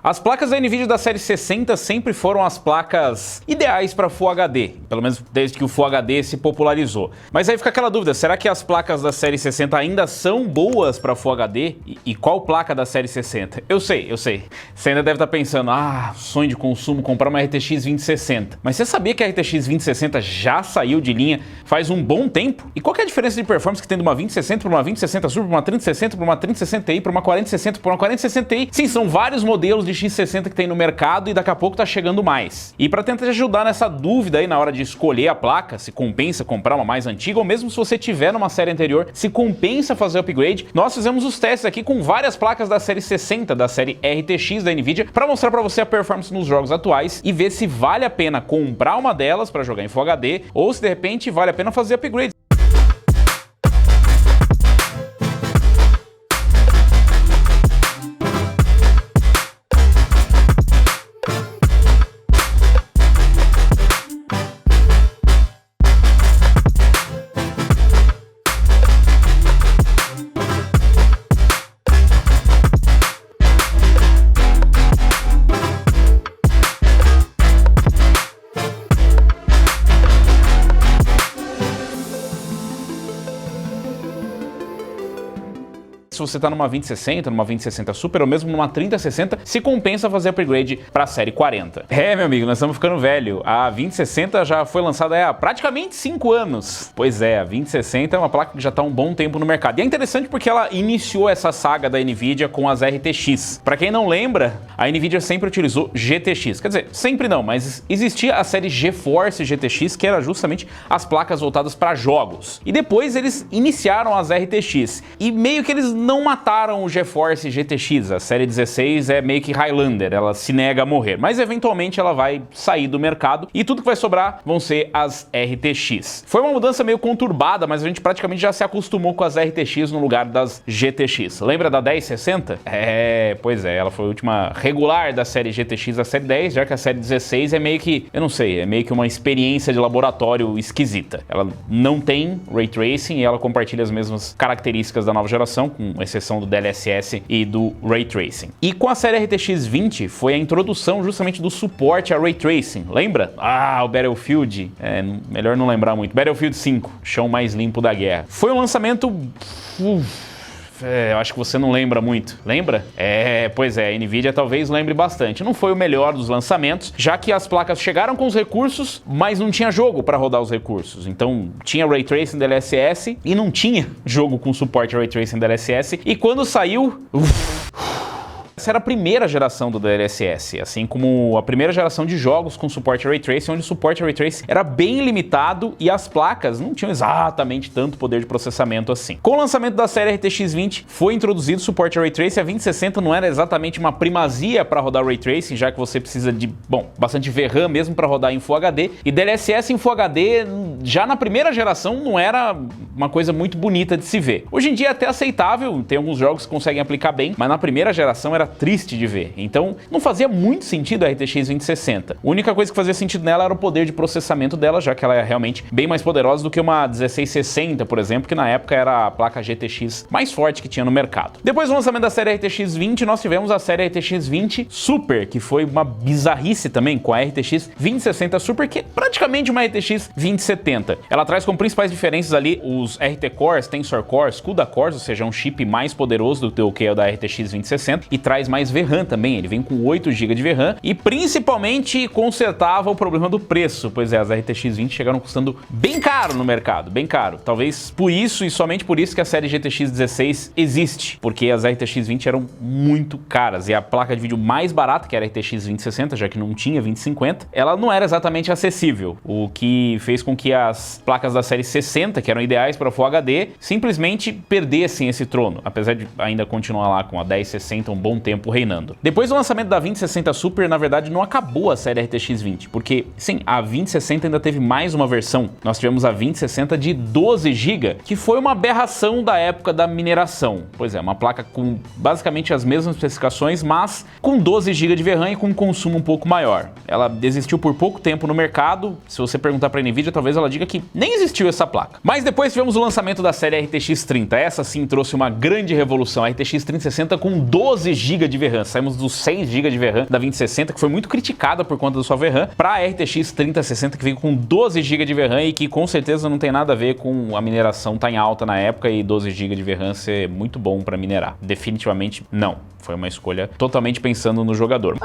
As placas da NVIDIA da série 60 sempre foram as placas ideais para Full HD, pelo menos desde que o Full HD se popularizou. Mas aí fica aquela dúvida, será que as placas da série 60 ainda são boas para Full HD? E qual placa da série 60? Eu sei. Você ainda deve estar pensando, sonho de consumo, comprar uma RTX 2060. Mas você sabia que a RTX 2060 já saiu de linha faz um bom tempo? E qual que é a diferença de performance que tem de uma 2060 para uma 2060 Super, para uma 3060, para uma 3060 Ti, para uma 4060, para uma 4060 Ti? Sim, são vários modelos de X60 que tem no mercado e daqui a pouco tá chegando mais. E para tentar te ajudar nessa dúvida aí na hora de escolher a placa, se compensa comprar uma mais antiga ou mesmo se você tiver numa série anterior, se compensa fazer upgrade, nós fizemos os testes aqui com várias placas da série 60, da série RTX da NVIDIA, para mostrar para você a performance nos jogos atuais e ver se vale a pena comprar uma delas para jogar em Full HD ou se de repente vale a pena fazer upgrade. Se você tá numa 2060, numa 2060 Super ou mesmo numa 3060, se compensa fazer upgrade para a série 40. Meu amigo, nós estamos ficando velho. A 2060 já foi lançada há praticamente 5 anos. Pois é, a 2060 é uma placa que já tá há um bom tempo no mercado. E é interessante porque ela iniciou essa saga da NVIDIA com as RTX. Para quem não lembra, a NVIDIA sempre utilizou GTX. Quer dizer, sempre não, mas existia a série GeForce GTX, que era justamente as placas voltadas para jogos. E depois eles iniciaram as RTX. E meio que eles não mataram o GeForce GTX, a série 16 é meio que Highlander, ela se nega a morrer, mas eventualmente ela vai sair do mercado e tudo que vai sobrar vão ser as RTX. Foi uma mudança meio conturbada, mas a gente praticamente já se acostumou com as RTX no lugar das GTX. Lembra da 1060? Pois é, ela foi a última regular da série GTX da série 10, já que a série 16 é meio que, eu não sei, é meio que uma experiência de laboratório esquisita. Ela não tem Ray Tracing e ela compartilha as mesmas características da nova geração, com exceção do DLSS e do Ray Tracing. E com a série RTX 20 foi a introdução justamente do suporte a Ray Tracing, lembra? O Battlefield, melhor não lembrar muito, Battlefield 5, chão mais limpo da guerra. Foi um lançamento... eu acho que você não lembra muito. Lembra? Pois é, a NVIDIA talvez lembre bastante. Não foi o melhor dos lançamentos, já que as placas chegaram com os recursos, mas não tinha jogo para rodar os recursos. Então, tinha Ray Tracing DLSS e não tinha jogo com suporte a Ray Tracing DLSS. E quando saiu... Essa era a primeira geração do DLSS, assim como a primeira geração de jogos com suporte a Ray Tracing, onde o suporte a Ray Tracing era bem limitado e as placas não tinham exatamente tanto poder de processamento assim. Com o lançamento da série RTX 20, foi introduzido suporte a Ray Tracing. A 2060 não era exatamente uma primazia para rodar Ray Tracing, já que você precisa de, bastante VRAM mesmo para rodar em Full HD, e DLSS em Full HD, já na primeira geração, não era uma coisa muito bonita de se ver. Hoje em dia é até aceitável, tem alguns jogos que conseguem aplicar bem, mas na primeira geração era triste de ver. Então, não fazia muito sentido a RTX 2060. A única coisa que fazia sentido nela era o poder de processamento dela, já que ela é realmente bem mais poderosa do que uma 1660, por exemplo, que na época era a placa GTX mais forte que tinha no mercado. Depois do lançamento da série RTX 20, nós tivemos a série RTX 20 Super, que foi uma bizarrice também, com a RTX 2060 Super, que é praticamente uma RTX 2070. Ela traz como principais diferenças ali os RT Cores, Tensor Cores, CUDA Cores, ou seja, um chip mais poderoso do que o da RTX 2060, e traz mais VRAM também, ele vem com 8 GB de VRAM e principalmente consertava o problema do preço, pois é, as RTX 20 chegaram custando bem caro no mercado, bem caro. Talvez por isso e somente por isso que a série GTX 16 existe, porque as RTX 20 eram muito caras e a placa de vídeo mais barata, que era a RTX 2060, já que não tinha 2050, ela não era exatamente acessível, o que fez com que as placas da série 60, que eram ideais para Full HD, simplesmente perdessem esse trono, apesar de ainda continuar lá com a 1060 um bom tempo reinando. Depois do lançamento da 2060 Super, na verdade, não acabou a série RTX 20, porque, sim, a 2060 ainda teve mais uma versão. Nós tivemos a 2060 de 12 GB, que foi uma aberração da época da mineração. Pois é, uma placa com basicamente as mesmas especificações, mas com 12 GB de VRAM e com um consumo um pouco maior. Ela existiu por pouco tempo no mercado. Se você perguntar para a NVIDIA, talvez ela diga que nem existiu essa placa. Mas depois tivemos o lançamento da série RTX 30. Essa sim trouxe uma grande revolução. A RTX 3060 com 12 GB GB de VRAM. Saímos dos 6 GB de VRAM da 2060, que foi muito criticada por conta da sua VRAM, para a RTX 3060, que veio com 12 GB de VRAM e que com certeza não tem nada a ver com a mineração tá em alta na época e 12 GB de VRAM ser muito bom para minerar. Definitivamente não. Foi uma escolha totalmente pensando no jogador.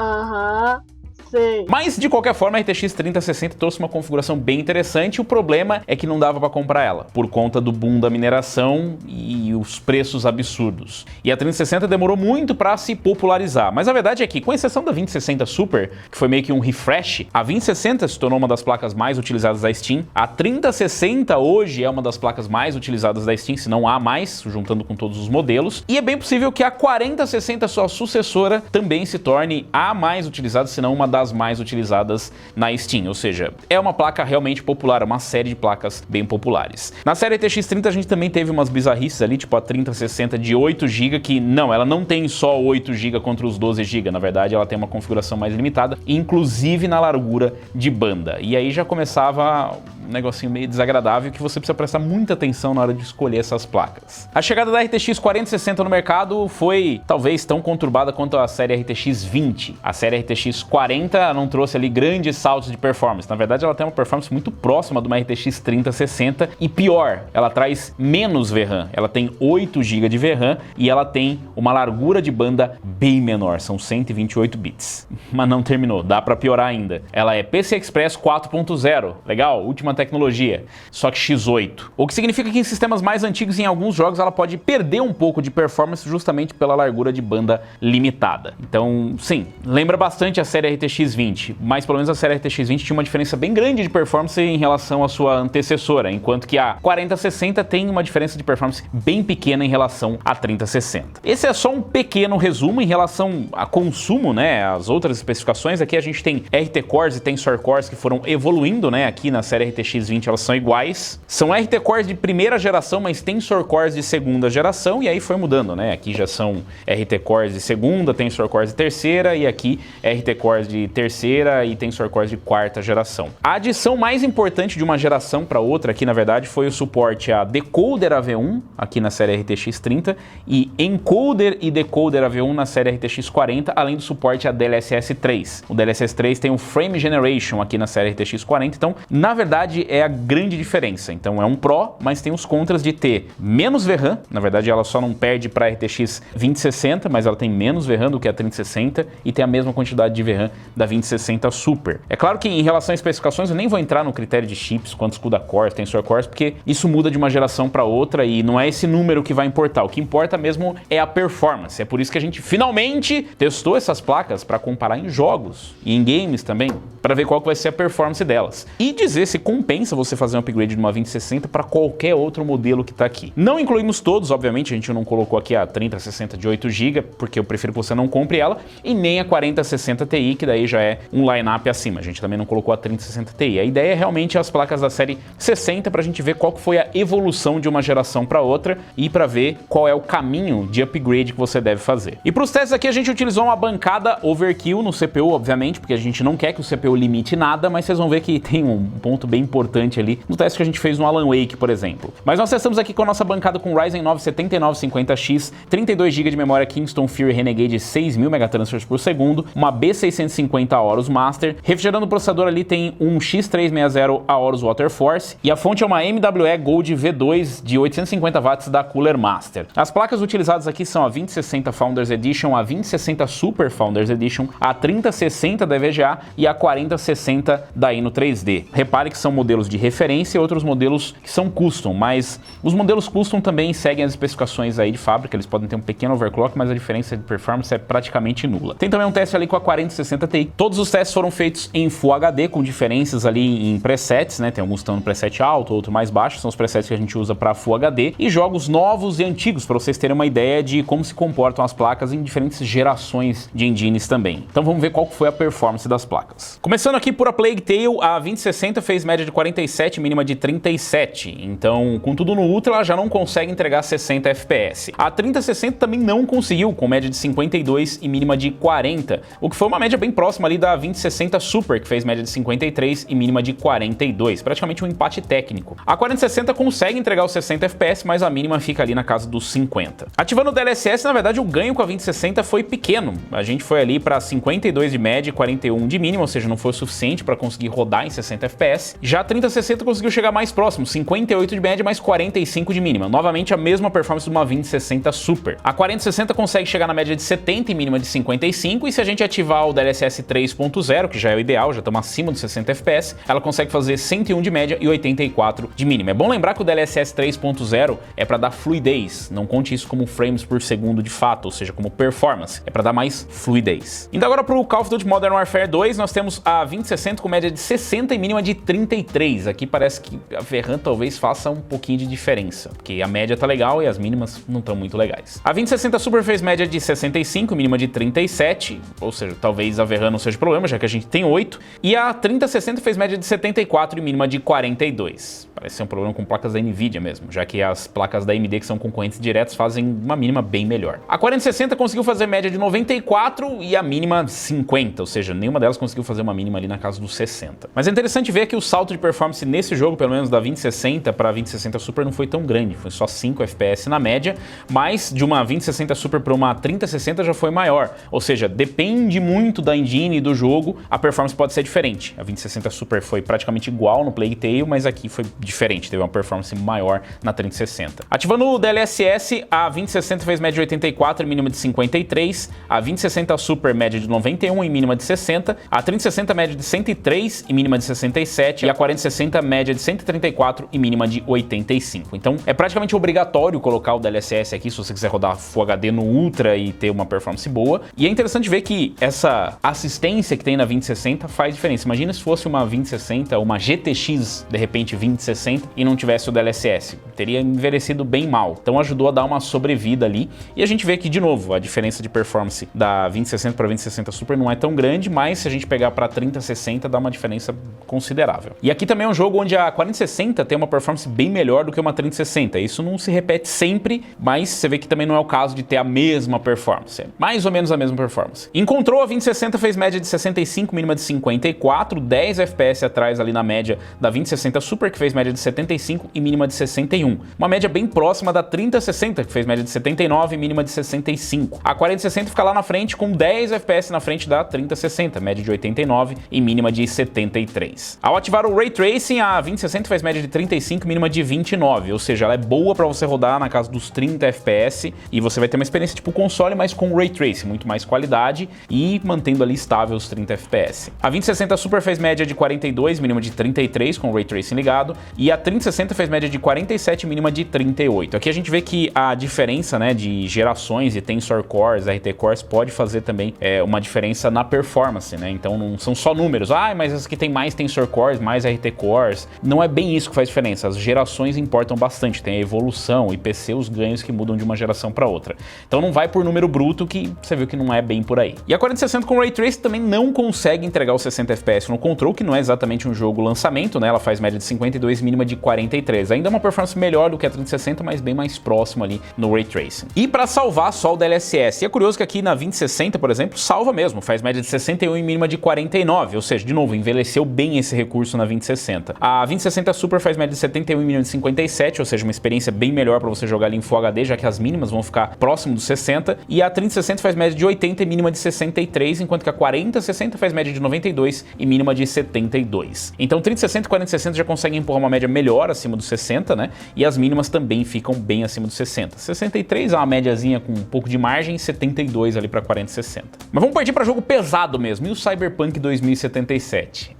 Mas, de qualquer forma, a RTX 3060 trouxe uma configuração bem interessante. O problema é que não dava para comprar ela, por conta do boom da mineração e os preços absurdos. E a 3060 demorou muito para se popularizar. Mas a verdade é que, com exceção da 2060 Super, que foi meio que um refresh, a 2060 se tornou uma das placas mais utilizadas da Steam. A 3060 hoje é uma das placas mais utilizadas da Steam, se não há mais, juntando com todos os modelos. E é bem possível que a 4060, sua sucessora, também se torne a mais utilizada, se não uma das mais utilizadas na Steam, ou seja, é uma placa realmente popular, uma série de placas bem populares. Na série RTX 30 a gente também teve umas bizarrices ali, tipo a 3060 de 8 GB, que não, ela não tem só 8 GB contra os 12 GB, na verdade ela tem uma configuração mais limitada, inclusive na largura de banda. E aí já começava um negocinho meio desagradável que você precisa prestar muita atenção na hora de escolher essas placas. A chegada da RTX 4060 no mercado foi talvez tão conturbada quanto a série RTX 20. A série RTX 40 não trouxe ali grandes saltos de performance. Na verdade, ela tem uma performance muito próxima de uma RTX 3060 e pior, ela traz menos VRAM. Ela tem 8 GB de VRAM e ela tem uma largura de banda bem menor, são 128 bits. Mas não terminou, dá para piorar ainda. Ela é PCI Express 4.0, legal, última tecnologia, só que X8. O que significa que em sistemas mais antigos, em alguns jogos, ela pode perder um pouco de performance justamente pela largura de banda limitada. Então, sim, lembra bastante a série RTX 20, mas pelo menos a série RTX 20 tinha uma diferença bem grande de performance em relação à sua antecessora, enquanto que a 4060 tem uma diferença de performance bem pequena em relação à 3060. Esse é só um pequeno resumo em relação a consumo, né? As outras especificações, aqui a gente tem RT Cores e Tensor Cores que foram evoluindo, né? Aqui na série RTX 20 elas são iguais. São RT Cores de primeira geração, mas Tensor Cores de segunda geração, e aí foi mudando, né? Aqui já são RT Cores de segunda, Tensor Cores de terceira, e aqui RT Cores de terceira e Tensor Cores de quarta geração. A adição mais importante de uma geração para outra aqui, na verdade, foi o suporte a decoder AV1 aqui na série RTX 30 e encoder e decoder AV1 na série RTX 40, além do suporte a DLSS 3. O DLSS 3 tem o Frame Generation aqui na série RTX 40, então, na verdade, é a grande diferença. Então, é um Pro, mas tem os contras de ter menos VRAM, na verdade, ela só não perde para a RTX 2060, mas ela tem menos VRAM do que a 3060 e tem a mesma quantidade de VRAM da 2060 Super. É claro que em relação a especificações eu nem vou entrar no critério de chips, quantos CUDA cores, Tensor Cores, porque isso muda de uma geração para outra e não é esse número que vai importar. O que importa mesmo é a performance. É por isso que a gente finalmente testou essas placas para comparar em jogos e em games também, para ver qual que vai ser a performance delas. E dizer se compensa você fazer um upgrade de uma 2060 para qualquer outro modelo que está aqui. Não incluímos todos, obviamente, a gente não colocou aqui a 3060 de 8 GB, porque eu prefiro que você não compre ela, e nem a 4060 Ti, que daí já é um line-up acima. A gente também não colocou a 3060 Ti. A ideia é realmente as placas da série 60 para a gente ver qual que foi a evolução de uma geração para outra e para ver qual é o caminho de upgrade que você deve fazer. E para os testes aqui a gente utilizou uma bancada overkill no CPU, obviamente, porque a gente não quer que o CPU limite nada, mas vocês vão ver que tem um ponto bem importante ali no teste que a gente fez no Alan Wake, por exemplo. Mas nós testamos aqui com a nossa bancada com Ryzen 9 7950X, 32 GB de memória Kingston Fury Renegade 6000 megatransfers por segundo, uma B650 Aorus Master, refrigerando o processador ali tem um X360 Aorus Waterforce e a fonte é uma MWE Gold V2 de 850 watts da Cooler Master. As placas utilizadas aqui são a 2060 Founders Edition, a 2060 Super Founders Edition, a 3060 da EVGA e a 4060 da Ino 3D. Repare que são modelos de referência e outros modelos que são custom, mas os modelos custom também seguem as especificações aí de fábrica, eles podem ter um pequeno overclock, mas a diferença de performance é praticamente nula. Tem também um teste ali com a 4060 Ti. Todos os testes foram feitos em Full HD, com diferenças ali em presets, né? Tem alguns que estão no preset alto, outro mais baixo, são os presets que a gente usa para Full HD, e jogos novos e antigos, para vocês terem uma ideia de como se comportam as placas em diferentes gerações de engines também. Então vamos ver qual foi a performance das placas. Começando aqui por a Plague Tale, a 2060 fez média de 47, mínima de 37, então com tudo no Ultra ela já não consegue entregar 60 FPS. A 3060 também não conseguiu, com média de 52 e mínima de 40, o que foi uma média bem próxima próximo ali da 2060 Super, que fez média de 53 e mínima de 42, praticamente um empate técnico. A 4060 consegue entregar os 60 FPS, mas a mínima fica ali na casa dos 50. Ativando o DLSS, na verdade o ganho com a 2060 foi pequeno. A gente foi ali para 52 de média e 41 de mínima, ou seja, não foi o suficiente para conseguir rodar em 60 FPS. Já a 3060 conseguiu chegar mais próximo, 58 de média mais 45 de mínima. Novamente a mesma performance de uma 2060 Super. A 4060 consegue chegar na média de 70 e mínima de 55, e se a gente ativar o DLSS 3.0, que já é o ideal, já estamos acima dos 60 FPS, ela consegue fazer 101 de média e 84 de mínima. É bom lembrar que o DLSS 3.0 é para dar fluidez, não conte isso como frames por segundo de fato, ou seja, como performance, é para dar mais fluidez. Indo agora para o Call of Duty Modern Warfare 2, nós temos a 2060 com média de 60 e mínima de 33. Aqui parece que a VRAM talvez faça um pouquinho de diferença, porque a média tá legal e as mínimas não estão muito legais. A 2060 Super fez média de 65, mínima de 37, ou seja, talvez a VRAM não seja problema, já que a gente tem 8, e a 3060 fez média de 74 e mínima de 42. Parece ser um problema com placas da Nvidia mesmo, já que as placas da AMD, que são concorrentes diretos, fazem uma mínima bem melhor. A 4060 conseguiu fazer média de 94 e a mínima 50, ou seja, nenhuma delas conseguiu fazer uma mínima ali na casa dos 60. Mas é interessante ver que o salto de performance nesse jogo, pelo menos da 2060 para a 2060 Super, não foi tão grande, foi só 5 FPS na média, mas de uma 2060 Super para uma 3060 já foi maior, ou seja, depende muito da engine e do jogo, a performance pode ser diferente. A 2060 Super foi praticamente igual no Plague Tale, mas aqui foi diferente, teve uma performance maior na 3060. Ativando o DLSS, a 2060 fez média de 84 e mínima de 53, a 2060 Super média de 91 e mínima de 60, a 3060 média de 103 e mínima de 67 e a 4060 média de 134 e mínima de 85. Então é praticamente obrigatório colocar o DLSS aqui se você quiser rodar Full HD no Ultra e ter uma performance boa. E é interessante ver que essa assistência que tem na 2060 faz diferença. Imagina se fosse uma 2060, uma GTX de repente 2060 e não tivesse o DLSS, teria envelhecido bem mal. Então ajudou a dar uma sobrevida ali. E a gente vê que, de novo, a diferença de performance da 2060 para 2060 Super não é tão grande, mas se a gente pegar para 3060 dá uma diferença considerável. E aqui também é um jogo onde a 4060 tem uma performance bem melhor do que uma 3060. Isso não se repete sempre, mas você vê que também não é o caso de ter a mesma performance. É mais ou menos a mesma performance. Encontrou a 2060 fez média de 65, mínima de 54, 10 FPS atrás ali na média da 2060 Super, que fez média de 75 e mínima de 61. Uma média bem próxima da 3060, que fez média de 79 e mínima de 65. A 4060 fica lá na frente com 10 FPS na frente da 3060, média de 89 e mínima de 73. Ao ativar o Ray Tracing, a 2060 faz média de 35 e mínima de 29, ou seja, ela é boa para você rodar na casa dos 30 FPS e você vai ter uma experiência tipo console, mas com Ray Tracing, muito mais qualidade e mantendo ali estável os 30 FPS. A 2060 Super fez média de 42, mínima de 33 com o Ray Tracing ligado, e a 3060 fez média de 47, mínima de 38. Aqui a gente vê que a diferença, né, de gerações e Tensor Cores, RT Cores pode fazer também uma diferença na performance, né? Então não são só números, mas essa aqui tem mais Tensor Cores, mais RT Cores. Não é bem isso que faz diferença, as gerações importam bastante, tem a evolução, o IPC, os ganhos que mudam de uma geração para outra. Então não vai por número bruto, que você viu que não é bem por aí. E a 4060 com Ray Tracing também não consegue entregar os 60 FPS no Control, que não é exatamente um jogo lançamento, né? Ela faz média de 52, mínima de 43. Ainda é uma performance melhor do que a 3060, mas bem mais próximo ali no Ray Tracing. E para salvar só o DLSS, e é curioso que aqui na 2060, por exemplo, salva mesmo, faz média de 61 e mínima de 49, ou seja, de novo, envelheceu bem esse recurso na 2060. A 2060 Super faz média de 71 e mínima de 57, ou seja, uma experiência bem melhor para você jogar ali em Full HD, já que as mínimas vão ficar próximo dos 60, e a 3060 faz média de 80 e mínima de 63, enquanto que a 4060 faz média de 92 e mínima de 72. Então 3060 e 4060 já conseguem empurrar uma média melhor acima dos 60, né? E as mínimas também ficam bem acima dos 60. 63 é uma médiazinha com um pouco de margem, 72 ali para 4060. Mas vamos partir para jogo pesado mesmo, e o Cyberpunk 2077.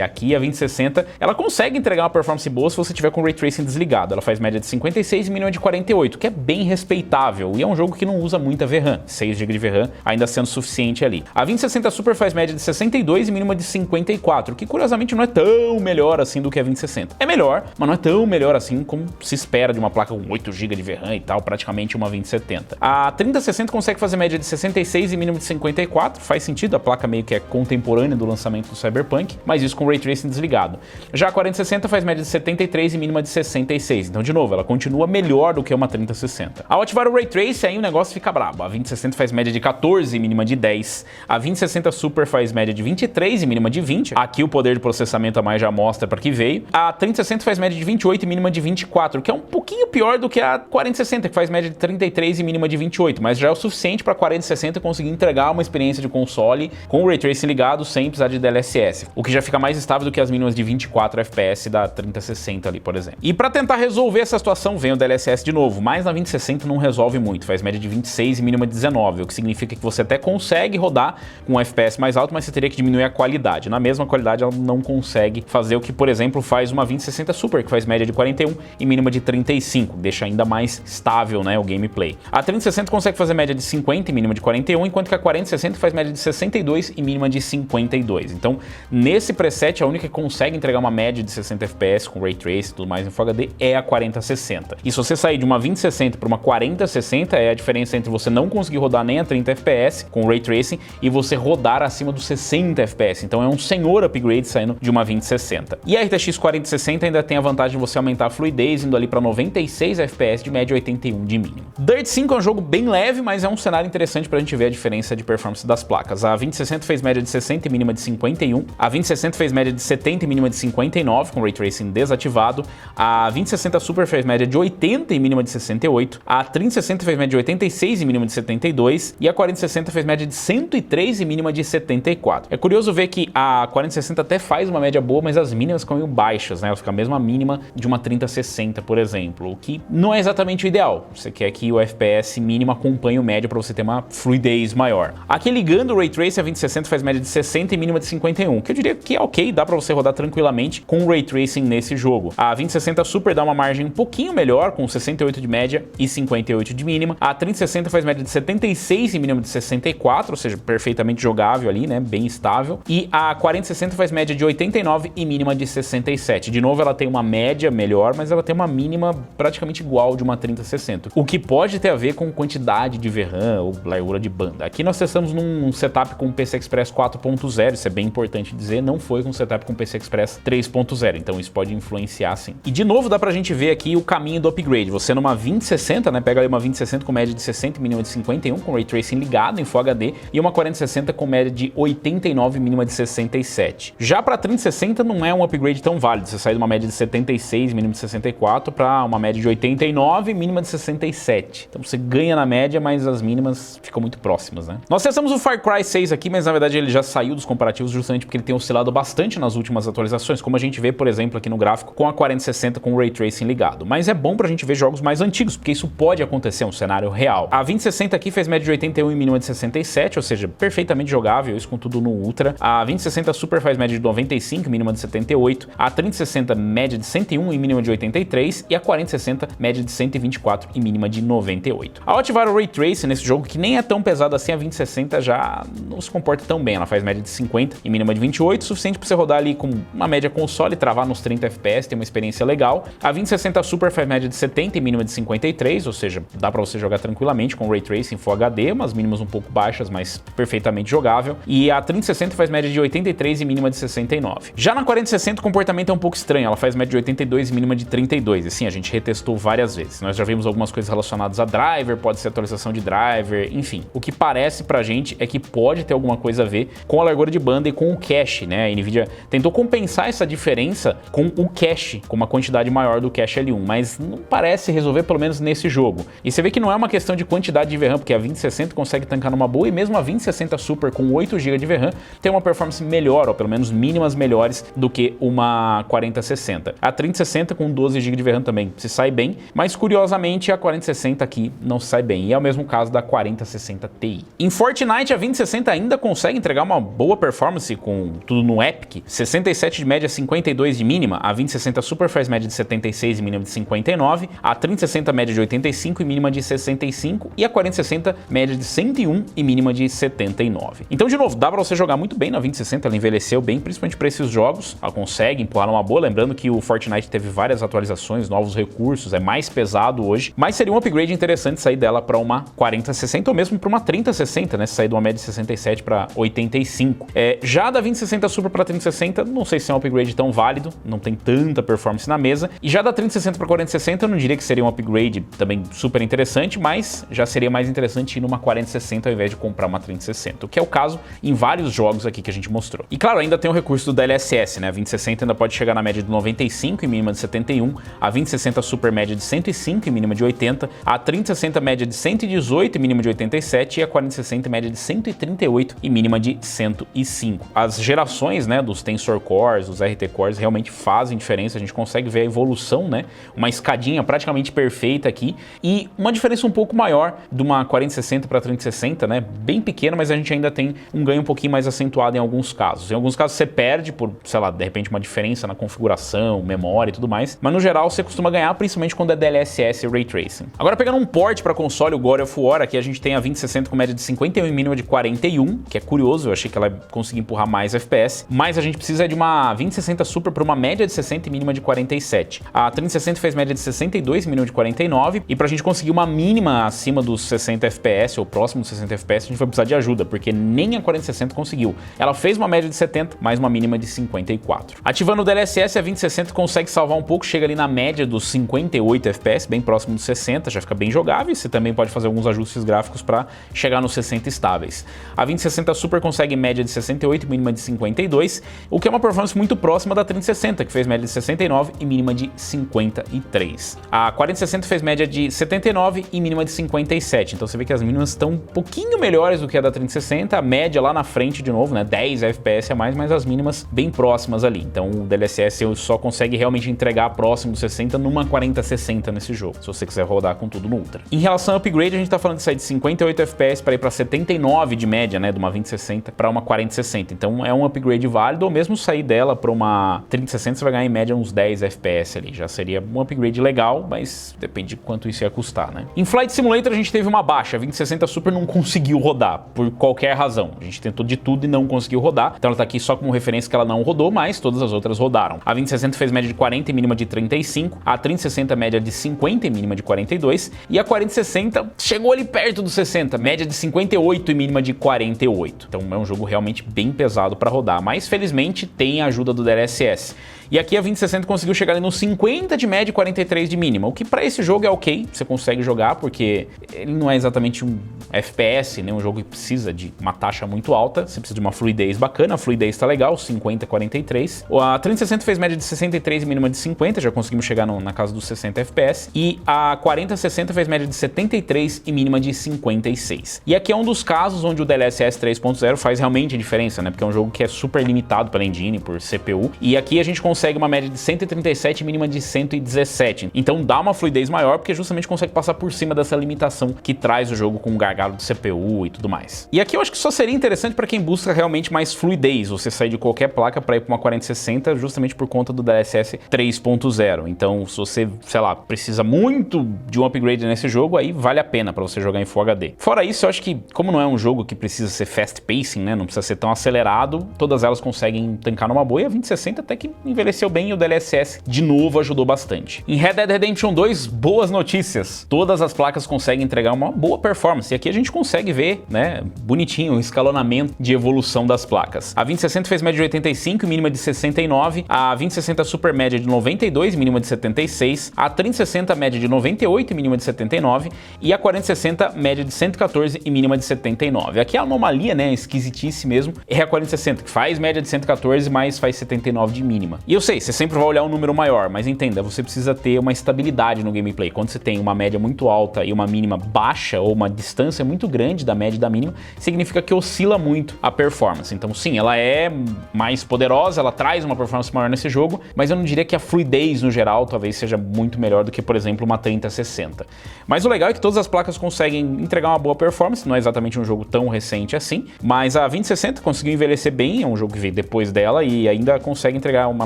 Aqui a 2060, ela consegue entregar uma performance boa se você tiver com o Ray Tracing desligado. Ela faz média de 56 e mínima de 48, que é bem respeitável, e é um jogo que não usa muita VRAM, 6 GB de VRAM ainda sendo suficiente ali. A 2060 Super faz média de 62 e mínima de 54, que curiosamente não é tão melhor assim do que a 2060. É melhor, mas não é tão melhor assim como se espera de uma placa com 8 GB de VRAM e tal, praticamente uma 2070. A 3060 consegue fazer média de 66 e mínimo de 54, faz sentido, a placa meio que é contemporânea do lançamento do Cyberpunk, mas isso com Ray Tracing desligado. Já a 4060 faz média de 73 e mínima de 66, então de novo, ela continua melhor do que uma 3060. Ao ativar o Ray Tracing, aí o negócio fica brabo. A 2060 faz média de 14 e mínima de 10, a 2060 Super faz média de 23 e mínima de 20, aqui o poder de processamento a mais já mostra para que veio. A 3060 faz média de 28 e mínima de 24, que é um pouquinho pior do que a 4060, que faz média de 33 e mínima de 28, mas já é o suficiente para a 4060 conseguir entregar uma experiência de console com o Ray Tracing ligado sem precisar de DLSS, o que já fica mais estável do que as mínimas de 24 FPS da 3060 ali, por exemplo. E para tentar resolver essa situação, vem o DLSS de novo, mas na 2060 não resolve muito, faz média de 26 e mínima de 19, o que significa que você até consegue rodar com um FPS mais alto, mas você teria que diminuir a qualidade. Na mesma qualidade ela não consegue fazer o que, por exemplo, faz uma 2060 Super, que faz média de 41 e mínima de 35, deixa ainda mais estável, né, o gameplay. A 3060 consegue fazer média de 50 e mínima de 41, enquanto que a 4060 faz média de 62 e mínima de 52. Então, nesse preset, a única que consegue entregar uma média de 60 FPS com Ray Tracing e tudo mais em Full HD é a 4060. E se você sair de uma 2060 para uma 4060, é a diferença entre você não conseguir rodar nem a 30 FPS com Ray Tracing e você rodar acima dos 60 FPS. Então é um senhor upgrade saindo de uma 2060. E a RTX 4060 ainda tem a vantagem de você aumentar a fluidez, indo ali para 96 FPS de média e 81 de mínimo. Dirt 5 é um jogo bem leve, mas é um cenário interessante pra gente ver a diferença de performance das placas. A 2060 fez média de 60 e mínima de 51, a 2060 fez média de 70 e mínima de 59, com Ray Tracing desativado, a 2060 Super fez média de 80 e mínima de 68, a 3060 fez média de 86 e mínima de 72, e a 4060 fez média de 103 e mínima de 74. É curioso ver que a 4060 até faz uma média boa, mas as mínimas ficam meio baixas, né? Ela fica a mesma mínima de uma 3060, por exemplo, o que não é exatamente o ideal. Você quer que o FPS mínimo acompanhe o médio para você ter uma fluidez maior. Aqui ligando o Ray Tracing, a 2060 faz média de 60 e mínima de 51, que eu diria que é ok, dá para você rodar tranquilamente com o Ray Tracing nesse jogo. A 2060 Super dá uma margem um pouquinho melhor, com 68 de média e 58 de mínima. A 3060 faz média de 76 e mínima de 64, ou seja, perfeitamente jogável ali, né, bem estável. E a 4060 faz média de 89 e mínima de 67. De novo, ela tem uma média melhor, mas ela tem uma mínima praticamente igual de uma 3060, o que pode ter a ver com quantidade de VRAM ou largura de banda. Aqui nós testamos num setup com PCI Express 4.0, isso é bem importante dizer, não foi com setup com PCI Express 3.0, então isso pode influenciar sim. E de novo dá pra gente ver aqui o caminho do upgrade. Você numa 2060, né, pega ali uma 2060 com média de 60 e mínima de 51, com Ray Tracing ligado em Full HD, e uma 4060 com média de 89 e mínima de 67. Já pra 3060 não é um upgrade tão válido, você sai de uma média de 76 mínima de 64 para uma média de 89 mínima de 67. Então você ganha na média, mas as mínimas ficam muito próximas, né? Nós testamos o Far Cry 6 aqui, mas na verdade ele já saiu dos comparativos justamente porque ele tem oscilado bastante nas últimas atualizações, como a gente vê, por exemplo, aqui no gráfico com a 4060 com o Ray Tracing ligado. Mas é bom pra gente ver jogos mais antigos, porque isso pode acontecer, um cenário real. A 2060 aqui fez média de 81 e mínima de 67, ou seja, perfeitamente jogável, isso com tudo no Ultra. A 2060 Super faz média de 95 e mínima de 78, a 3060 média de 101 e mínima de 83 e a 4060 média de 124 e mínima de 98. Ao ativar o Ray Tracing nesse jogo, que nem é tão pesado assim, a 2060 já não se comporta tão bem, ela faz média de 50 e mínima de 28, suficiente para você rodar ali com uma média console, travar nos 30 FPS, ter uma experiência legal. A 2060 Super faz média de 70 e mínima de 53, ou seja, dá para você jogar tranquilamente com Ray Tracing Full HD, umas mínimas um pouco baixas, mas perfeitamente jogável. E a 3060 faz média de 83 e mínima de 69. Já na 4060 o comportamento é um pouco estranho, ela faz média de 82 e mínima de 32, e sim, a gente retestou várias vezes. Nós já vimos algumas coisas relacionadas a driver, pode ser atualização de driver, enfim. O que parece pra gente é que pode ter alguma coisa a ver com a largura de banda e com o cache, né? A Nvidia tentou compensar essa diferença com o cache, com uma quantidade maior do cache L1, mas não parece resolver, pelo menos nesse jogo. E você vê que não é uma questão de quantidade de VRAM, porque a 2060 consegue tancar numa boa, e mesmo a 2060 Super com 8 GB de VRAM tem uma performance melhor, ou pelo menos mínimas melhores do que uma 4060. A 3060 com 12 GB de VRAM também se sai bem, mas curiosamente a 4060 aqui não se sai bem, e é o mesmo caso da 4060 Ti. Em Fortnite a 2060 ainda consegue entregar uma boa performance com tudo no Epic, 67 de média, 52 de mínima, a 2060 Super faz média de 76 e mínima de 59, a 3060 média de 85 e mínima de 65, e a 4060 média de 101 e mínima de 79. Então, de novo, dá pra você jogar muito bem na 2060, ela envelheceu bem, principalmente para esses jogos, ela consegue empurrar numa boa, lembrando lembrando que o Fortnite teve várias atualizações, novos recursos, é mais pesado hoje, mas seria um upgrade interessante sair dela para uma 4060 ou mesmo para uma 3060, né? Sair de uma média de 67 para 85. Já da 2060 Super para 3060, não sei se é um upgrade tão válido, não tem tanta performance na mesa. E já da 3060 para 4060, eu não diria que seria um upgrade também super interessante, mas já seria mais interessante ir numa 4060 ao invés de comprar uma 3060, o que é o caso em vários jogos aqui que a gente mostrou. E claro, ainda tem o recurso do DLSS, né? A 2060 ainda pode chegar na média de 95 e mínima de 71, a 2060 Super média de 105 e mínima de 80, a 3060 média de 118 e mínima de 87 e a 4060 média de 138 e mínima de 105. As gerações, né, dos Tensor Cores, dos RT Cores realmente fazem diferença, a gente consegue ver a evolução, né? Uma escadinha praticamente perfeita aqui e uma diferença um pouco maior de uma 4060 para 3060, né? Bem pequena, mas a gente ainda tem um ganho um pouquinho mais acentuado em alguns casos. Em alguns casos você perde por, sei lá, de repente uma diferença na configuração, memória e tudo mais, mas no geral você costuma ganhar, principalmente quando é DLSS e Ray Tracing. Agora pegando um port para console, o God of War, aqui a gente tem a 2060 com média de 51 e mínima de 41, que é curioso, eu achei que ela ia conseguir empurrar mais FPS, mas a gente precisa de uma 2060 Super para uma média de 60 e mínima de 47. A 3060 fez média de 62 e mínima de 49, e pra gente conseguir uma mínima acima dos 60 FPS ou próximo dos 60 FPS, a gente vai precisar de ajuda, porque nem a 4060 conseguiu. Ela fez uma média de 70, mais uma mínima de 54. Ativando o DLSS, a 2060 consegue salvar um pouco, chega ali na média dos 58 FPS, bem próximo dos 60, já fica bem jogável, e você também pode fazer alguns ajustes gráficos para chegar nos 60 estáveis. A 2060 Super consegue média de 68 e mínima de 52, o que é uma performance muito próxima da 3060, que fez média de 69 e mínima de 53. A 4060 fez média de 79 e mínima de 57, então você vê que as mínimas estão um pouquinho melhores do que a da 3060, a média lá na frente de novo, né, 10 FPS a mais, mas as mínimas bem próximas ali. Então o DLSS só consegue realmente entregar próximo dos 60 numa 4060 nesse jogo, se você quiser rodar com tudo no Ultra. Em relação ao upgrade, a gente tá falando de sair de 58 FPS para ir para 79 de média, né, de uma 2060 para uma 4060. Então é um upgrade válido, ou mesmo sair dela para uma 3060 você vai ganhar em média uns 10 FPS ali. Já seria um upgrade legal, mas depende de quanto isso ia custar, né? Em Flight Simulator a gente teve uma baixa, a 2060 Super não conseguiu rodar por qualquer razão. A gente tentou de tudo e não conseguiu rodar. Então ela tá aqui só como referência que ela não rodou, mas todas as outras rodaram. A 2060 fez média de 40 e mínima de 35, a 3060 média de 50 e mínima de 42 e a 4060 chegou ali perto dos 60, média de 58 e mínima de 48. Então é um jogo realmente bem pesado para rodar, mas felizmente tem a ajuda do DLSS. E aqui a 2060 conseguiu chegar ali nos 50 de média e 43 de mínima, o que para esse jogo é ok, você consegue jogar, porque ele não é exatamente um FPS, né? Um jogo que precisa de uma taxa muito alta, você precisa de uma fluidez bacana, a fluidez tá legal, 50 e 43. A 3060 fez média de 63 e mínima de 50, já conseguimos chegar na casa dos 60 FPS, e a 4060 fez média de 73 e mínima de 56. E aqui é um dos casos onde o DLSS 3.0 faz realmente a diferença, né? Porque é um jogo que é super limitado pela engine, por CPU, e aqui a gente consegue uma média de 137 e mínima de 117. Então dá uma fluidez maior, porque justamente consegue passar por cima dessa limitação que traz o jogo com um gargalo de CPU e tudo mais. E aqui eu acho que só seria interessante para quem busca realmente mais fluidez, você sair de qualquer placa para ir para uma 4060, justamente por conta do DLSS 3.0. Então, se você, sei lá, precisa muito de um upgrade nesse jogo, aí vale a pena para você jogar em Full HD. Fora isso, eu acho que, como não é um jogo que precisa ser fast pacing, né, não precisa ser tão acelerado, todas elas conseguem tancar numa boa, e a 2060 até que envelheceu bem e o DLSS de novo ajudou bastante. Em Red Dead Redemption 2, boas notícias. Todas as placas conseguem entregar uma boa performance, e aqui a gente consegue ver, né, bonitinho o escalonamento de evolução das placas. A 2060 fez média de 85 e mínima de 69, a 2060 Super média de 92 e mínima de 76, a 3060 média de 98 e mínima de 79 e a 4060 média de 114 e mínima de 79. Aqui a anomalia, né, esquisitice mesmo, é a 4060, que faz média de 114, mas faz 79 de mínima. E eu sei, você sempre vai olhar um número maior, mas entenda, você precisa ter uma estabilidade no gameplay. Quando você tem uma média muito alta e uma mínima baixa, ou uma distância muito grande da média e da mínima, significa que oscila muito a performance. Então sim, ela é mais poderosa, ela traz uma performance maior nesse jogo, mas eu não diria que a fluidez no geral talvez seja muito melhor do que, por exemplo, uma 3060. Mas o legal é que todas as placas conseguem entregar uma boa performance, não é exatamente um jogo tão recente assim, mas a 2060 conseguiu envelhecer bem, é um jogo que veio depois dela e ainda consegue entregar uma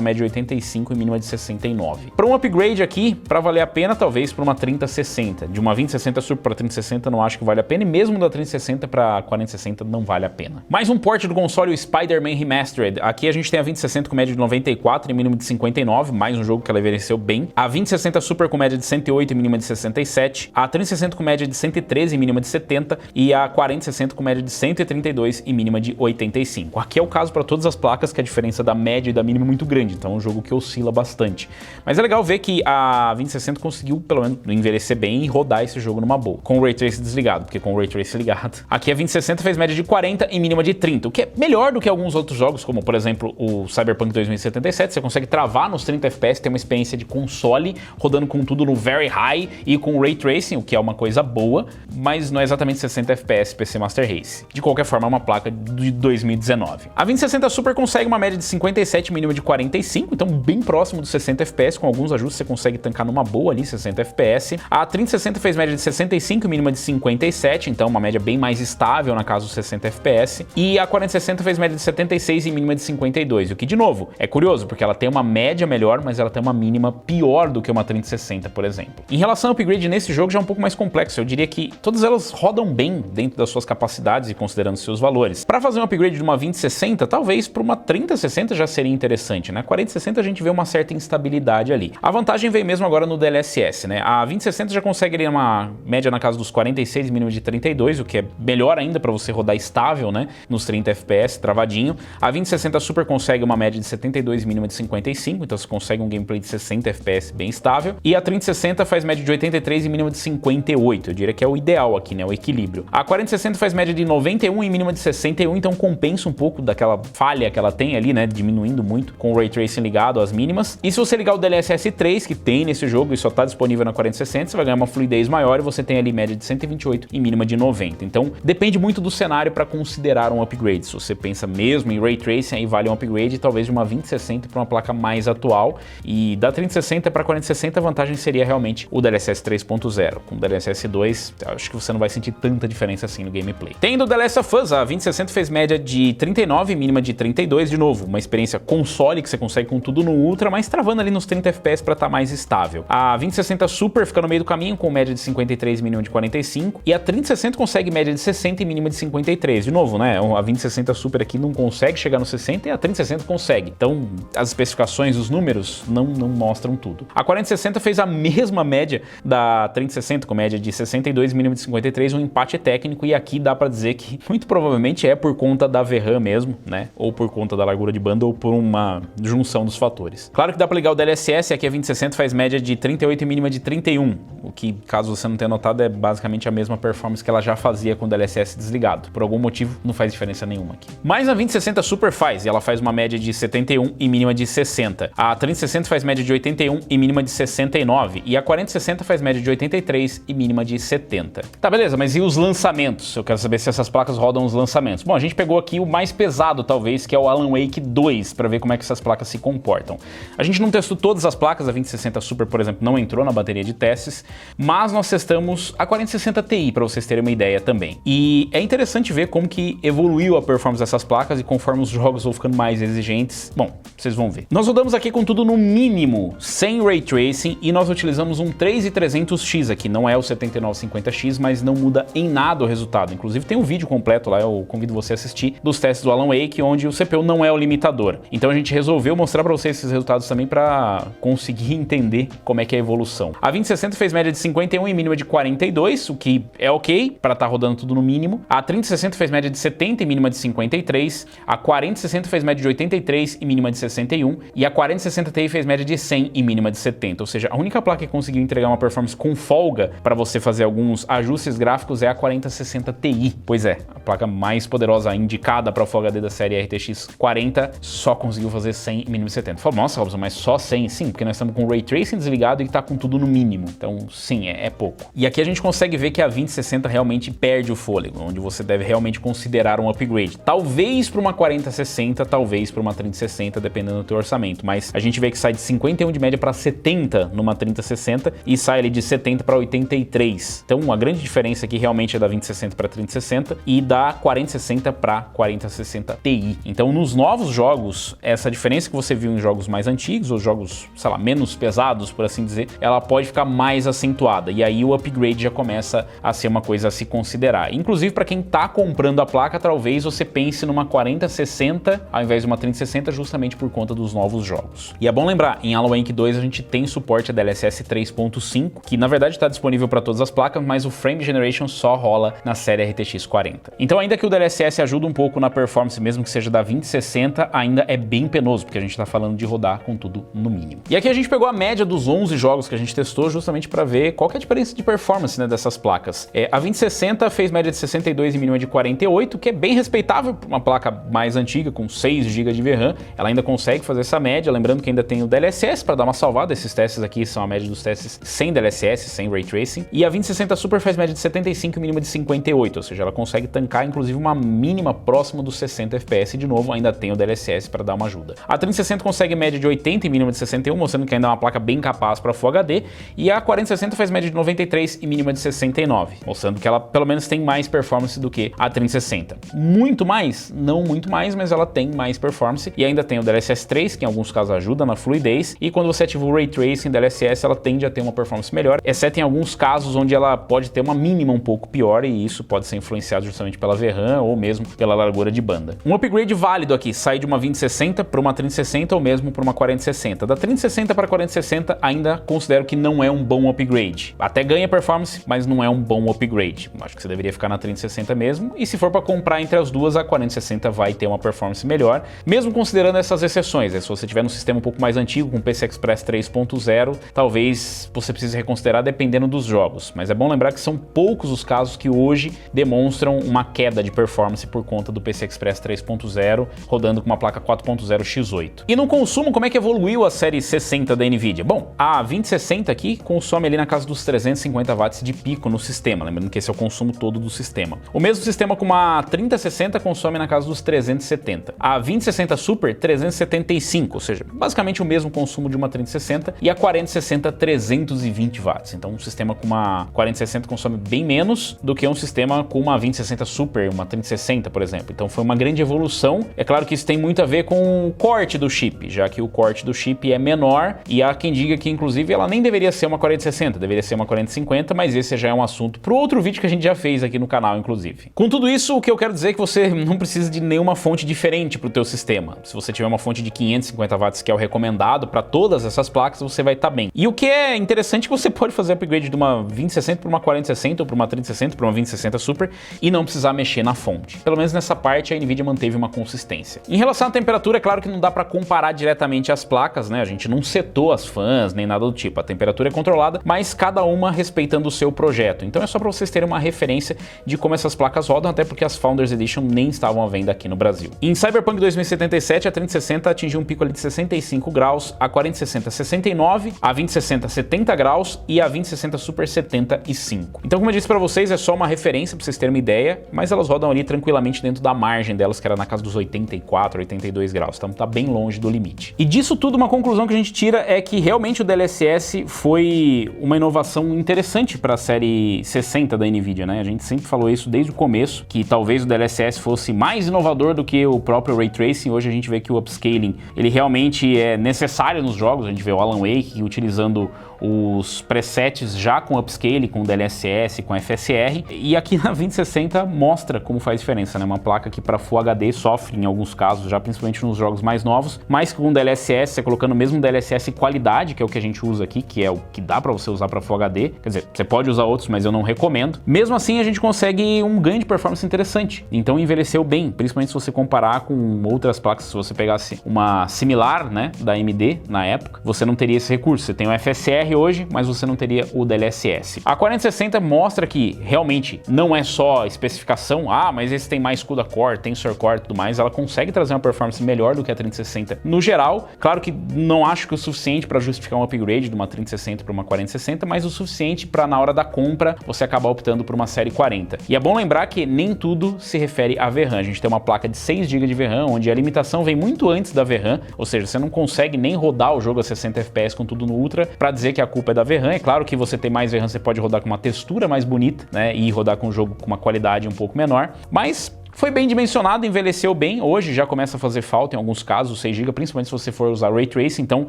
média de 85 e mínima de 69. Para um upgrade aqui, para valer a pena, talvez para uma 3060. De uma 2060 Super para 3060 não acho que vale a pena, mesmo da 3060 para 4060 não vale a pena. Mais um port do console, o Spider-Man Remastered. Aqui a gente tem a 2060 com média de 94 e mínima de 59, mais um jogo que ela envelheceu bem. A 2060 Super com média de 108 e mínima de 67. A 3060 com média de 113 e mínima de 70. E a 4060 com média de 132 e mínima de 85. Aqui é o caso para todas as placas que a diferença da média e da mínima é muito grande, então é um jogo que oscila bastante. Mas é legal ver que a 2060 conseguiu pelo menos envelhecer bem e rodar esse jogo numa boa, com o Ray Tracing desligado, porque com o Ray Tracing ligado, aqui a 2060 fez média de 40 e mínima de 30, o que é melhor do que alguns outros jogos, como por exemplo o Cyberpunk 2077, você consegue travar nos 30 FPS, ter uma experiência de console, rodando com tudo no very high e com o Ray Tracing, o que é uma coisa boa, mas não é exatamente 60 FPS PC Master Race. De qualquer forma, é uma placa de 2019. A 2060 Super consegue uma média de 57 mínima de 45, então bem próximo dos 60 FPS, com alguns ajustes você consegue tancar numa boa ali 60 FPS. A 3060 fez média de 65 mínima de 57, então uma média bem mais estável na casa dos 60 FPS. E a 4060 fez média de 76 e mínima de 52, o que de novo é curioso, porque ela tem uma média melhor, mas ela tem uma mínima pior do que uma 3060, por exemplo. Em relação ao upgrade nesse jogo já é um pouco mais complexo, eu diria que todas elas rodam bem dentro das suas capacidades e considerando seus valores. Para fazer um upgrade de uma 2060, talvez para uma 3060 já seria interessante, né? 4060 a gente vê uma certa instabilidade ali. A vantagem veio mesmo agora no DLSS, né? A 2060 já consegue ali uma média na casa dos 46 mínima de 32, o que é melhor ainda para você rodar estável, né? Nos 30 FPS, travadinho. A 2060 Super consegue uma média de 72 mínima de 55, então você consegue um gameplay de 60 FPS bem estável. E a 3060 faz média de 83 e mínima de 58, eu diria que é o ideal aqui, né? O equilíbrio. A 4060 faz média de 91 e mínima de 61, então compensa um pouco daquela falha que ela tem ali, né? Diminuindo muito com o Ray Tracing ligado às mínimas. E se você ligar o DLSS 3, que tem nesse jogo e só está disponível na 4060, você vai ganhar uma fluidez maior e você tem ali média de 128 e mínima de 90. Então depende muito do cenário para considerar um upgrade. Se você pensa mesmo em Ray Tracing, aí vale um upgrade talvez de uma 2060 para uma placa mais atual. E da 3060 para 4060 a vantagem seria realmente o DLSS 3.0. Com o DLSS 2, acho que você não vai sentir tanta diferença assim no gameplay. Tendo o The Last of Us, a 2060 fez média de 39 e mínima de 32, de novo, uma experiência console que você consegue com tudo no Ultra, mas travando ali nos 30 FPS para estar mais estável. A 2060 Super fica no meio do caminho com média de 53 e mínima de 45, e a 3060 consegue média de 60 e mínima de 53. De novo, né, a 2060 Super aqui não consegue chegar no 60 e a 3060 consegue. Então, as especificações, os números não mostram tudo. A 4060 fez a mesma média da 3060 com média de 62 e mínima de 53, um empate técnico, e aqui dá para dizer que muito provavelmente é por conta da VRAM mesmo, né, ou por conta da largura de banda ou por uma junção dos fatores. Claro que dá para ligar o DLSS, aqui a 2060 faz média de 38 e mínima de 31, o que, caso você não tenha notado, é basicamente a mesma performance que ela já fazia com o DLSS desligado. Por algum motivo, não faz diferença nenhuma aqui. Mas a 2060 Super faz, e ela faz uma média de 71 e mínima de 60. A 3060 faz média de 81 e mínima de 69, e a 4060 faz média de 83 e mínima de 70. Tá, beleza, mas e os lançamentos? Eu quero saber se essas placas rodam os lançamentos. Bom, a gente pegou aqui o mais pesado, talvez, que é o Alan Wake 2, para ver como é que essas placas se comportam. A gente não testou todas as placas, a 2060 Super, por exemplo, não entrou na bateria de testes, mas nós testamos a 4060 Ti, para vocês terem uma ideia também. E é interessante ver como que evoluiu a performance dessas placas e conforme os jogos vão ficando mais exigentes, bom, vocês vão ver. Nós rodamos aqui com tudo no mínimo, sem Ray Tracing, e nós utilizamos um 3300X aqui, não é o 7950X, mas não muda em nada o resultado. Inclusive tem um vídeo completo lá, eu convido você a assistir, dos testes do Alan Wake, onde o CPU não é o limitador. Então a gente resolveu mostrar para vocês esses resultados também para conseguir entender como é que é a evolução. A 2060 fez média de 51 e mínima de 42, o que é ok para estar rodando tudo no mínimo. A 3060 fez média de 70 e mínima de 53. A 4060 fez média de 83 e mínima de 61. E a 4060 Ti fez média de 100 e mínima de 70. Ou seja, a única placa que conseguiu entregar uma performance com folga para você fazer alguns ajustes gráficos é a 4060 Ti. Pois é, a placa mais poderosa indicada para o Full HD da série RTX 40 só conseguiu fazer 100 e mínima de 70. Fala, nossa, Robson, mas só 100? Sim, porque nós estamos com o Ray Tracing desligado e está com tudo no mínimo. Então, sim, é pouco. E aqui a gente consegue ver que a 2060 realmente perde o fôlego, onde você deve realmente considerar um upgrade. Talvez para uma 4060, talvez para uma 3060, dependendo do teu orçamento. Mas a gente vê que sai de 51 de média para 70 numa 3060 e sai ali de 70 para 83. Então, a grande diferença aqui realmente é da 2060 para 3060 e da 4060 para 4060 Ti. Então, nos novos jogos, essa diferença que você viu em jogos mais antigos, ou jogos, sei lá, menos pesados, por assim dizer, ela pode ficar mais acentuada. E aí o upgrade já começa a ser uma coisa a se considerar. Inclusive, para quem está comprando a placa, talvez você pense numa 4060 ao invés de uma 3060, justamente por conta dos novos jogos. E é bom lembrar, em Alan Wake 2 a gente tem suporte a DLSS 3.5, que na verdade está disponível para todas as placas, mas o Frame Generation só rola na série RTX 40. Então, ainda que o DLSS ajude um pouco na performance, mesmo que seja da 2060, ainda é bem penoso, porque a gente está falando de rodar com tudo no mínimo. E aqui a gente pegou a média dos 11 jogos que a gente testou, justamente para ver qual que é a diferença de performance, né, dessas placas. A 2060 fez média de 62 e mínima de 48, que é bem respeitável para uma placa mais antiga, com 6 GB de VRAM. Ela ainda consegue fazer essa média, lembrando que ainda tem o DLSS para dar uma salvada. Esses testes aqui são a média dos testes sem DLSS, sem Ray Tracing. E a 2060 Super faz média de 75 e mínima de 58, ou seja, ela consegue tancar inclusive uma mínima próxima dos 60 FPS. De novo, ainda tem o DLSS para dar uma ajuda. A 3060 consegue média de 80 e mínima de 61, mostrando que ainda é uma placa bem capaz para Full HD. E a 4060 faz média de 93 e mínima de 69, mostrando que ela pelo menos tem mais performance do que a 3060. Muito mais? Não muito mais, mas ela tem mais performance. E ainda tem o DLSS 3, que em alguns casos ajuda na fluidez. E quando você ativa o Ray Tracing DLSS, ela tende a ter uma performance melhor, exceto em alguns casos onde ela pode ter uma mínima um pouco pior, e isso pode ser influenciado justamente pela VRAM ou mesmo pela largura de banda. Um upgrade válido aqui, sai de uma 2060 para uma 3060 ou mesmo para uma 4060. Da 3060 para 4060 ainda considero que não é um bom upgrade. Até ganha performance, mas não é um bom upgrade. Acho que você deveria ficar na 3060 mesmo, e se for para comprar entre as duas, a 4060 vai ter uma performance melhor, mesmo considerando essas exceções. Se você tiver num sistema um pouco mais antigo, com PCI Express 3.0, talvez você precise reconsiderar dependendo dos jogos, mas é bom lembrar que são poucos os casos que hoje demonstram uma queda de performance por conta do PCI Express 3.0 rodando com uma placa 4.0 X8. E no consumo, como é que evoluiu a série 60 da NVIDIA? Bom, a 2060 aqui consome ali na casa dos 350 watts de pico no sistema, lembrando que esse é o consumo todo do sistema. O mesmo sistema com uma 3060 consome na casa dos 370. A 2060 Super, 375, ou seja, basicamente o mesmo consumo de uma 3060, e a 4060, 320 watts. Então um sistema com uma 4060 consome bem menos do que um sistema com uma 2060 Super, uma 3060, por exemplo. Então foi uma grande evolução. É claro que isso tem muito a ver com o corte do chip, já que o corte do chip é menor, e há quem diga que inclusive ela nem deveria ser uma 4060, deveria ser uma 4050, mas esse já é um assunto para outro vídeo que a gente já fez aqui no canal, inclusive. Com tudo isso, o que eu quero dizer é que você não precisa de nenhuma fonte diferente para o teu sistema. Se você tiver uma fonte de 550 watts, que é o recomendado para todas essas placas, você vai estar bem. E o que é interessante é que você pode fazer upgrade de uma 2060 para uma 4060 ou para uma 3060 para uma 2060 Super e não precisar mexer na fonte. Pelo menos nessa parte a NVIDIA manteve uma consistência. Em relação à temperatura, é claro que não dá para comparar diretamente as placas, né? A gente não setou as fãs nem nada do tipo. A temperatura é controlada, mas cada uma respeitando o seu projeto. Então é só para vocês terem uma referência de como essas placas rodam, até porque as Founders Edition nem estavam à venda aqui no Brasil. Em Cyberpunk 2077, a 3060 atingiu um pico ali de 65 graus, a 4060 69, a 2060 70 graus e a 2060 Super 75. Então, como eu disse para vocês, é só uma referência para vocês terem uma ideia, mas elas rodam ali tranquilamente dentro da margem delas, que era na casa dos 84, 82 graus. Então tá bem longe do limite. E disso tudo, uma conclusão que a gente tira é que realmente o DLSS foi uma inovação interessante para a série 60 da NVIDIA, né? A gente sempre falou isso desde o começo, que talvez o DLSS fosse mais inovador do que o próprio Ray Tracing. Hoje a gente vê que o upscaling, ele realmente é necessário nos jogos. A gente vê o Alan Wake utilizando os presets já com upscale, com DLSS, com FSR, e aqui na 2060 mostra como faz diferença, né? Uma placa que para Full HD sofre em alguns casos, já principalmente nos jogos mais novos, mas com DLSS, você colocando mesmo DLSS qualidade, que é o que a gente usa aqui, que é o que dá para você usar para Full HD, quer dizer, você pode usar outros, mas eu não recomendo. Mesmo assim, a gente consegue um ganho de performance interessante, então envelheceu bem, principalmente se você comparar com outras placas. Se você pegasse uma similar, né, da AMD na época, você não teria esse recurso. Você tem o FSR hoje, mas você não teria o DLSS. A 4060 mostra que realmente não é só especificação, mas esse tem mais CUDA Core, Tensor Core e tudo mais. Ela consegue trazer uma performance melhor do que a 3060 no geral. Claro que não acho que o suficiente para justificar um upgrade de uma 3060 para uma 4060, mas o suficiente para na hora da compra você acabar optando por uma série 40. E é bom lembrar que nem tudo se refere a VRAM. A gente tem uma placa de 6 GB de VRAM, onde a limitação vem muito antes da VRAM, ou seja, você não consegue nem rodar o jogo a 60 FPS com tudo no Ultra para dizer que a culpa é da VRAM. É claro que você tem mais VRAM, você pode rodar com uma textura mais bonita, né, e rodar com o jogo com uma qualidade um pouco menor, mas Foi bem dimensionado, envelheceu bem, hoje já começa a fazer falta em alguns casos, 6 GB, principalmente se você for usar Ray Tracing, então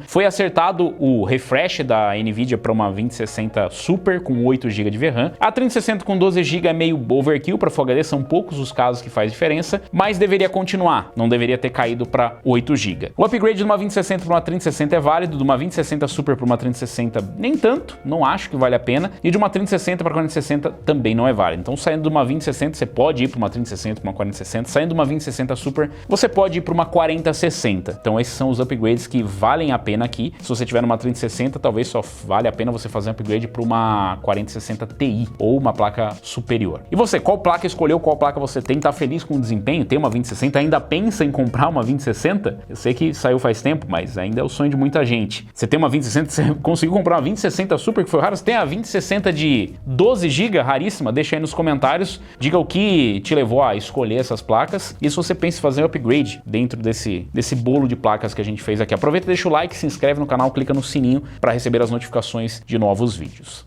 foi acertado o refresh da NVIDIA para uma 2060 Super com 8 GB de VRAM. A 3060 com 12 GB é meio overkill para Full HD, são poucos os casos que faz diferença, mas deveria continuar, não deveria ter caído para 8 GB. O upgrade de uma 2060 para uma 3060 é válido, de uma 2060 Super para uma 3060 nem tanto, não acho que vale a pena, e de uma 3060 para 4060 também não é válido. Então saindo de uma 2060 você pode ir para uma 3060 para uma 4060, saindo de uma 2060 Super você pode ir para uma 4060. Então esses são os upgrades que valem a pena aqui. Se você tiver numa 3060, talvez só vale a pena você fazer um upgrade para uma 4060 Ti ou uma placa superior. E você, qual placa escolheu, qual placa você tem? Tá feliz com o desempenho? Tem uma 2060? Ainda pensa em comprar uma 2060? Eu sei que saiu faz tempo, mas ainda é o sonho de muita gente. Você tem uma 2060, você conseguiu comprar uma 2060 Super que foi raro? Você tem a 2060 de 12 GB, raríssima? Deixa aí nos comentários, diga o que te levou a escolher essas placas e se você pensa em fazer um upgrade dentro desse bolo de placas que a gente fez aqui. Aproveita e deixa o like, se inscreve no canal, clica no sininho para receber as notificações de novos vídeos.